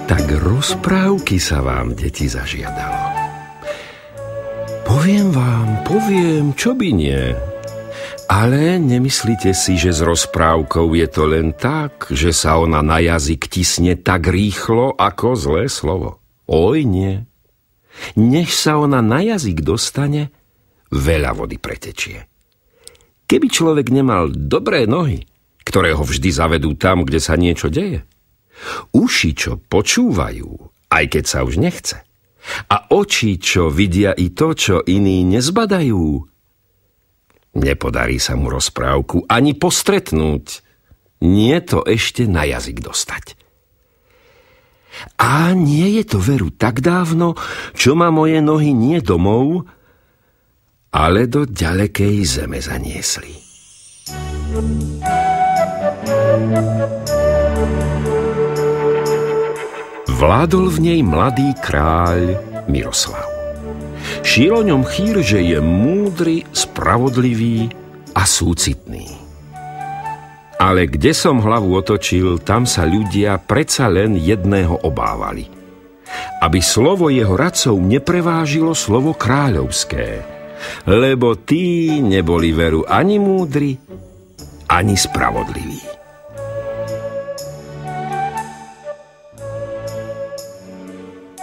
Tak rozprávky sa vám, deti, zažiadalo. Poviem, čo by nie. Ale nemyslíte si, že s rozprávkou je to len tak, že sa ona na jazyk tisne tak rýchlo ako zlé slovo. Oj, nie. Než sa ona na jazyk dostane, veľa vody pretečie. Keby človek nemal dobré nohy, ktoré ho vždy zavedú tam, kde sa niečo deje, uši, čo počúvajú, aj keď sa už nechce, a oči, čo vidia i to, čo iní nezbadajú, nepodarí sa mu rozprávku ani postretnúť, nie to ešte na jazyk dostať. A nie je to veru tak dávno, čo ma moje nohy nie domov, ale do ďalekej zeme zaniesli. Vládol v nej mladý kráľ Miroslav. Šiel o ňom chýr, že je múdry, spravodlivý a súcitný. Ale kde som hlavu otočil, tam sa ľudia predsa len jedného obávali. Aby slovo jeho radcov neprevážilo slovo kráľovské, lebo tí neboli veru ani múdri, ani spravodliví.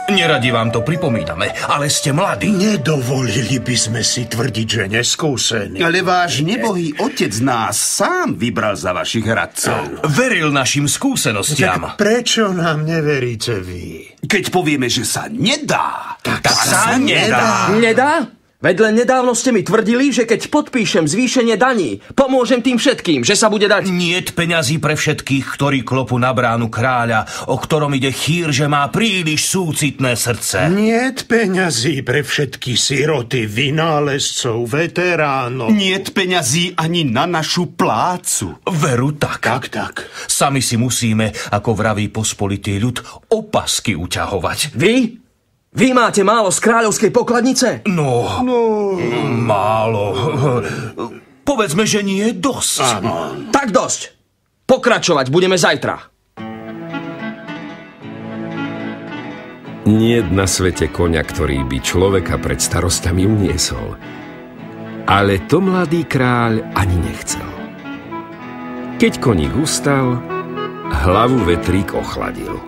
Neradi vám to pripomíname, ale ste mladí. Nedovolili by sme si tvrdiť, že neskúsení. Ale váš nebohý otec nás sám vybral za vašich radcov. Veril našim skúsenostiam. Tak prečo nám neveríte vy? Keď povieme, že sa nedá, tak sa nedá. Nedá? Veď len nedávno ste mi tvrdili, že keď podpíšem zvýšenie daní, pomôžem tým všetkým, že sa bude dať. Niet peňazí pre všetkých, ktorí klopu na bránu kráľa, o ktorom ide chýr, že má príliš súcitné srdce. Niet peňazí pre všetky siroty, vynálezcov, veteránov. Niet peňazí ani na našu plácu. Veru tak. Tak. Sami si musíme, ako vraví pospolitý ľud, opasky uťahovať. Vy máte málo z kráľovskej pokladnice? No, málo. Povedzme, že nie je dosť. Áno. Tak dosť. Pokračovať budeme zajtra. Niet na svete koňa, ktorý by človeka pred starostami uniesol. Ale to mladý kráľ ani nechcel. Keď koník ustal, hlavu vetrík ochladil.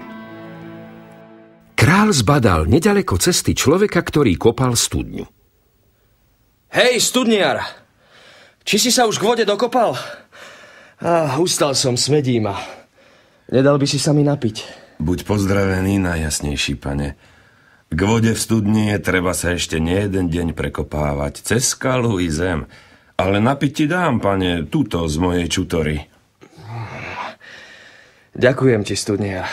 Král zbadal nedaleko cesty človeka, ktorý kopal studňu. Hej, studniar, či si sa už k vode dokopal? Ustal som, smedím ma. Nedal by si sa mi napiť? Buď pozdravený, najjasnejší pane. K vode v studni je treba sa ešte nie jeden deň prekopávať, cez skalu i zem. Ale napiť ti dám, pane, túto z mojej čutory. Ďakujem ti, studniar.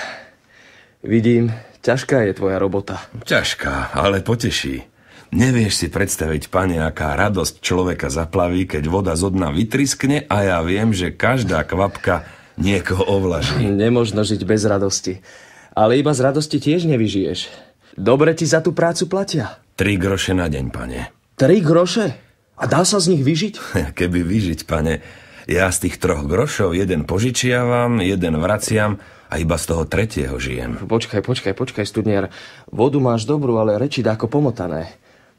Vidím, ťažká je tvoja robota. Ťažká, ale poteší. Nevieš si predstaviť, pane, aká radosť človeka zaplaví, keď voda zo dna vytriskne a ja viem, že každá kvapka niekoho ovlaží. Nemožno žiť bez radosti. Ale iba z radosti tiež nevyžiješ. Dobre ti za tú prácu platia. 3 groše na deň, pane. 3 groše? A dá sa z nich vyžiť? Keby vyžiť, pane. Ja z tých 3 grošov jeden požičiavam, jeden vraciam a iba z toho 3. žijem. Počkaj, studniar. Vodu máš dobrú, ale reči dáko pomotané.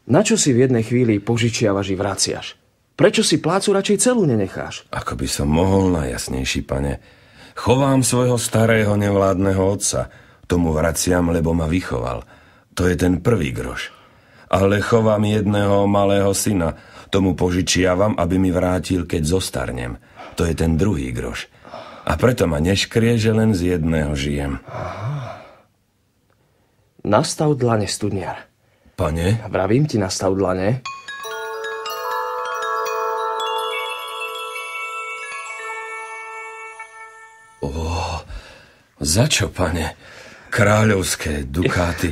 Na čo si v jednej chvíli požičiavaš i vraciaš? Prečo si plácu radšej celú nenecháš? Ako by som mohol, najjasnejší, pane. Chovám svojho starého nevládneho otca. Tomu vraciam, lebo ma vychoval. To je ten 1. groš. Ale chovám jedného malého syna. Tomu požičiavam, aby mi vrátil, keď zostarnem. To je ten 2. groš. A preto ma neškrie, že len z jedného žijem. Aha. Nastav dlane, studniar. Pane? Vravím ti, nastav dlane. Za čo, pane? Kráľovské dukáty.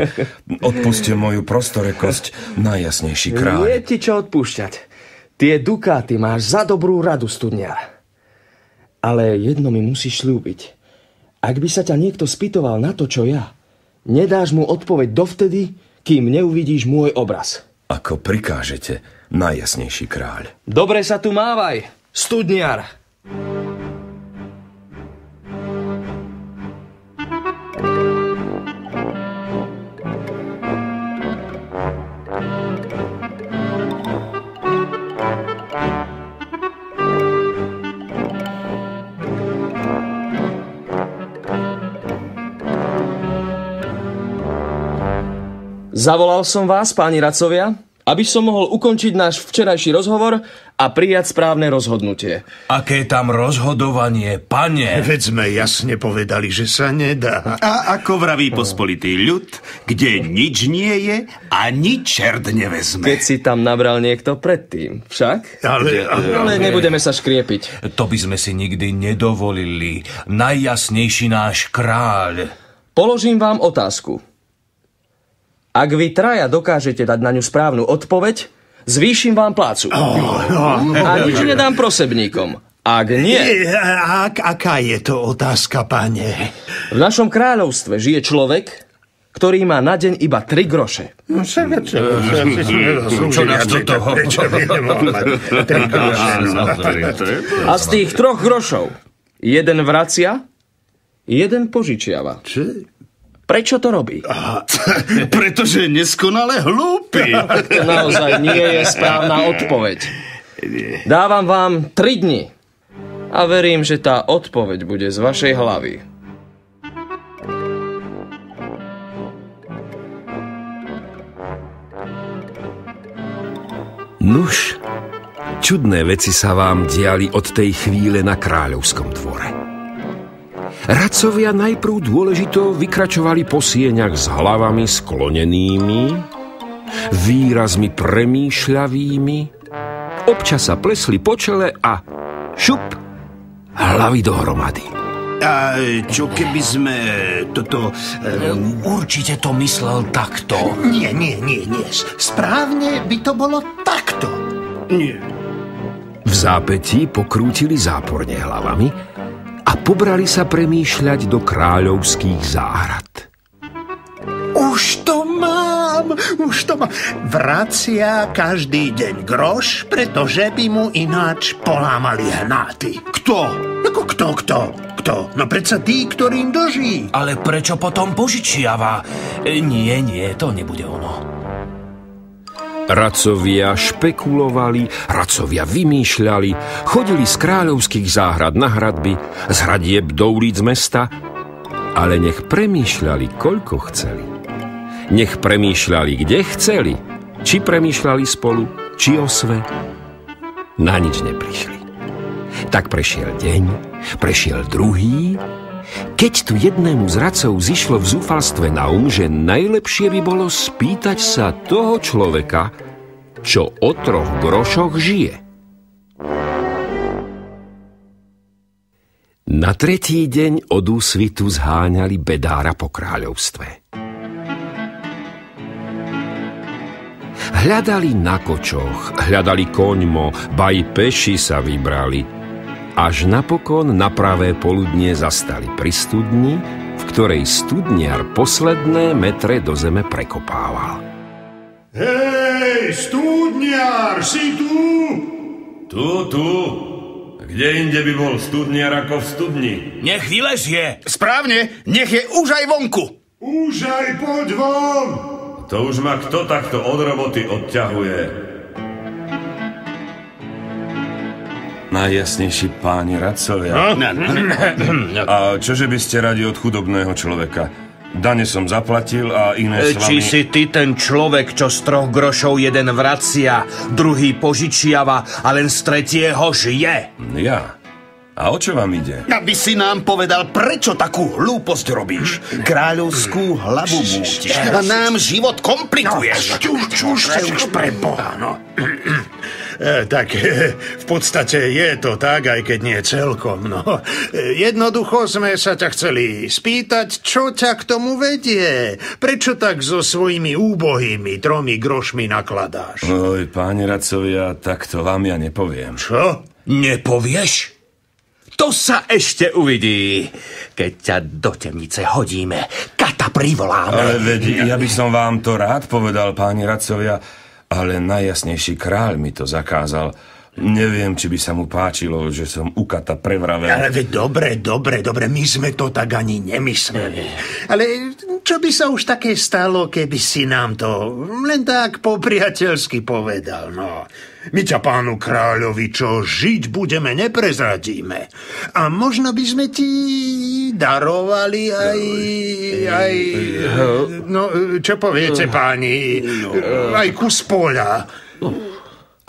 Odpuste moju prostorekosť, najjasnejší kráľ. Nie ti čo odpúšťať. Tie dukáty máš za dobrú radu, studniar. Ale jedno mi musíš sľúbiť. Ak by sa ťa niekto spýtoval na to, čo ja, nedáš mu odpoveď dovtedy, kým neuvidíš môj obraz. Ako prikážete, najjasnejší kráľ. Dobre sa tu mávaj, studniar. Zavolal som vás, páni radcovia, aby som mohol ukončiť náš včerajší rozhovor a prijať správne rozhodnutie. Aké tam rozhodovanie, pane? Veď sme jasne povedali, že sa nedá. A ako vraví pospolitý ľud, kde nič nie je a nič čert nevezme. Keď si tam nabral niekto predtým, však? Ale nebudeme sa škriepiť. To by sme si nikdy nedovolili. Najjasnejší náš kráľ. Položím vám otázku. Ak vy traja dokážete dať na ňu správnu odpoveď, zvýšim vám plácu. A nič nedám prosebníkom. Ak nie... Aká je to otázka, pane? V našom kráľovstve žije človek, ktorý má na deň iba 3 groše. Čo nás do toho? A z tých 3 grošov jeden vracia, jeden požičiava. Prečo to robí? Pretože neskonale hlúpy. To naozaj nie je správna odpoveď. Dávam vám 3 dni a verím, že tá odpoveď bude z vašej hlavy. Nuž, čudné veci sa vám diali od tej chvíle na kráľovskom dvore. Radcovia najprv dôležito vykračovali po sieňach s hlavami sklonenými, výrazmi premýšľavými, občas sa plesli po čele a šup, hlavy dohromady. A čo keby sme toto... Určite to myslel takto. Nie. Správne by to bolo takto. Nie. V zápätí pokrútili záporne hlavami a pobrali sa premýšľať do kráľovských záhrad. Už to mám. Vracia každý deň groš, pretože by mu ináč polámali hnáty. Kto? Ako kto? No predsa tí, ktorým doží. Ale prečo potom požičiava? Nie, to nebude ono. Radcovia špekulovali, radcovia vymýšľali, chodili z kráľovských záhrad na hradby, z hradieb do ulic mesta, ale nech premýšľali, koľko chceli. Nech premýšľali, kde chceli, či premýšľali spolu, či o sve. Na nič neprišli. Tak prešiel deň, prešiel druhý, keď tu jednému z radcov zišlo v zúfalstve na že najlepšie by bolo spýtať sa toho človeka, čo o 3 grošoch žije. Na 3. deň od úsvitu zháňali bedára po kráľovstve. Hľadali na kočoch, hľadali koňmo, ba i peši sa vybrali, až napokon na pravé poludnie zastali pri studni, v ktorej studniar posledné metre do zeme prekopával. Hej, studniar, si tu? Tu. Kde inde by bol studniar ako v studni? Nech vylezie. Správne, nech je už aj vonku. Už aj poď von. To už ma kto takto od roboty odťahuje? Najjasnejší páni radcovia. A čože by ste radi od chudobného človeka? Dane som zaplatil a iné s vami... Či si ty ten človek, čo z 3 grošov jeden vracia, druhý požičiava a len z 3. žije? Ja? A o čo vám ide? Aby si nám povedal, prečo takú hlúposť robíš. Kráľovskú hlavu mútiš a nám život komplikuješ. Už pre Boha, no. Tak v podstate je to tak, aj keď nie celkom, no. Jednoducho sme sa ťa chceli spýtať, čo ťa k tomu vedie. Prečo tak so svojimi úbohými 3 grošmi nakladáš? Oj, páni radcovia, tak to vám ja nepoviem. Čo? Nepovieš? To sa ešte uvidí, keď ťa do temnice hodíme. Kata privoláme. Ale veď, ja by som vám to rád povedal, páni radcovia, ale najjasnejší kráľ mi to zakázal. Neviem, či by sa mu páčilo, že som u Kata prevravel. Ale veď dobre, my sme to tak ani nemysleli. Ale čo by sa už také stalo, keby si nám to len tak po priateľsky povedal, no. My ťa pánu kráľovi, čo žiť budeme, neprezradíme. A možno by sme ti darovali aj no, čo poviete, páni, aj kus poľa.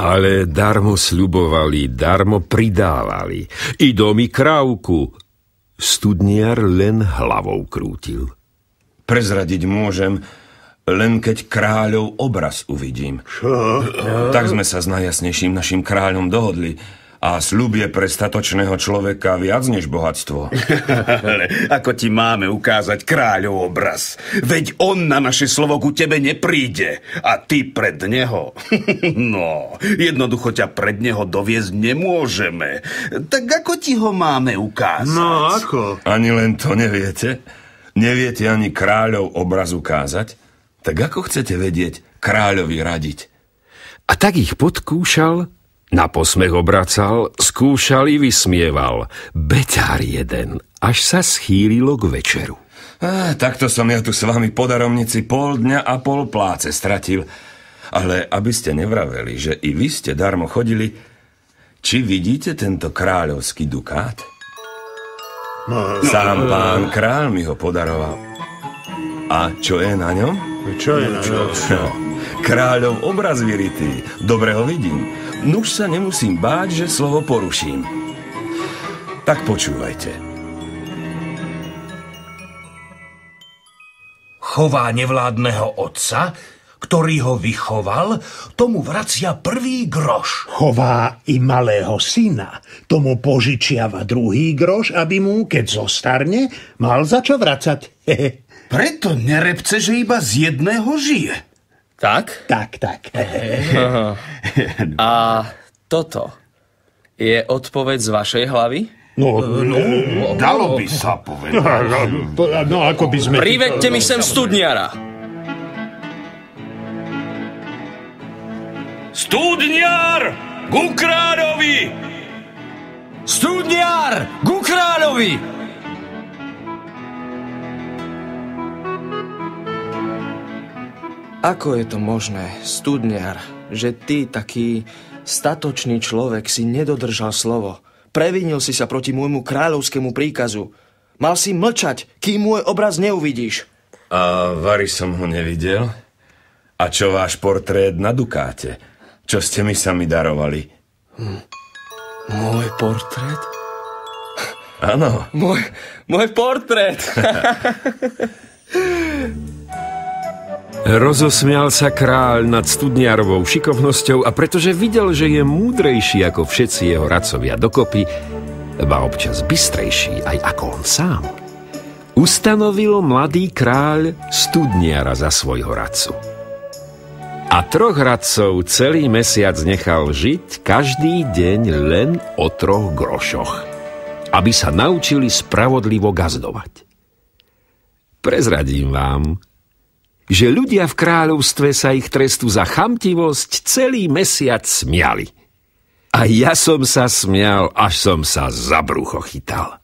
Ale darmo sľubovali, darmo pridávali. I domy krávku. Studniar len hlavou krútil. Prezradiť môžem, len keď kráľov obraz uvidím. Čo? Tak sme sa s najjasnejším našim kráľom dohodli. A sľub je pre statočného človeka viac než bohatstvo. Ale ako ti máme ukázať kráľov obraz? Veď on na naše slovo ku tebe nepríde. A ty pred neho. No, jednoducho ťa pred neho doviesť nemôžeme. Tak ako ti ho máme ukázať? No, ako? Ani len to neviete? Neviete ani kráľov obraz ukázať? Tak ako chcete vedieť kráľovi radiť? A tak ich podkúšal, na posmech obracal, skúšal i vysmieval. Beťár jeden, až sa schýlilo k večeru. Takto som ja tu s vami po daromnici pol dňa a pol pláce stratil. Ale aby ste nevraveli, že i vy ste darmo chodili, či vidíte tento kráľovský dukát? Sám pán kráľ mi ho podaroval. A čo je na ňom? Čo je na ňom? Kráľov obraz vyritý. Dobre ho vidím. Nuž sa nemusím báť, že slovo poruším. Tak počúvajte. Chová nevládneho otca, ktorý ho vychoval, tomu vracia prvý groš. Chová i malého syna, tomu požičiava druhý groš, aby mu, keď zostarne, mal za čo vracať. Preto nerepce, že iba z jedného žije. Tak? Tak. A toto je odpoveď z vašej hlavy? No, Dalo by sa povedať. No, ako by sme... Priveďte mi sem studniara. Studniar! Ku kráľovi! Studniar! Ku kráľovi! Ako je to možné, studniar, že ty, taký statočný človek, si nedodržal slovo? Previnil si sa proti môjmu kráľovskému príkazu. Mal si mlčať, kým môj obraz neuvidíš. A vari som ho nevidel? A čo váš portrét na dukáte? Čo ste mi sami darovali? Môj portrét? Áno. Môj portrét! Rozosmial sa kráľ nad studniarovou šikovnosťou a pretože videl, že je múdrejší ako všetci jeho radcovia dokopy, ba občas bystrejší aj ako on sám, ustanovil mladý kráľ studniara za svojho radcu. A 3 radcov celý mesiac nechal žiť každý deň len o 3 grošoch, aby sa naučili spravodlivo gazdovať. Prezradím vám, že ľudia v kráľovstve sa ich trestu za chamtivosť celý mesiac smiali. A ja som sa smial, až som sa za brucho chytal.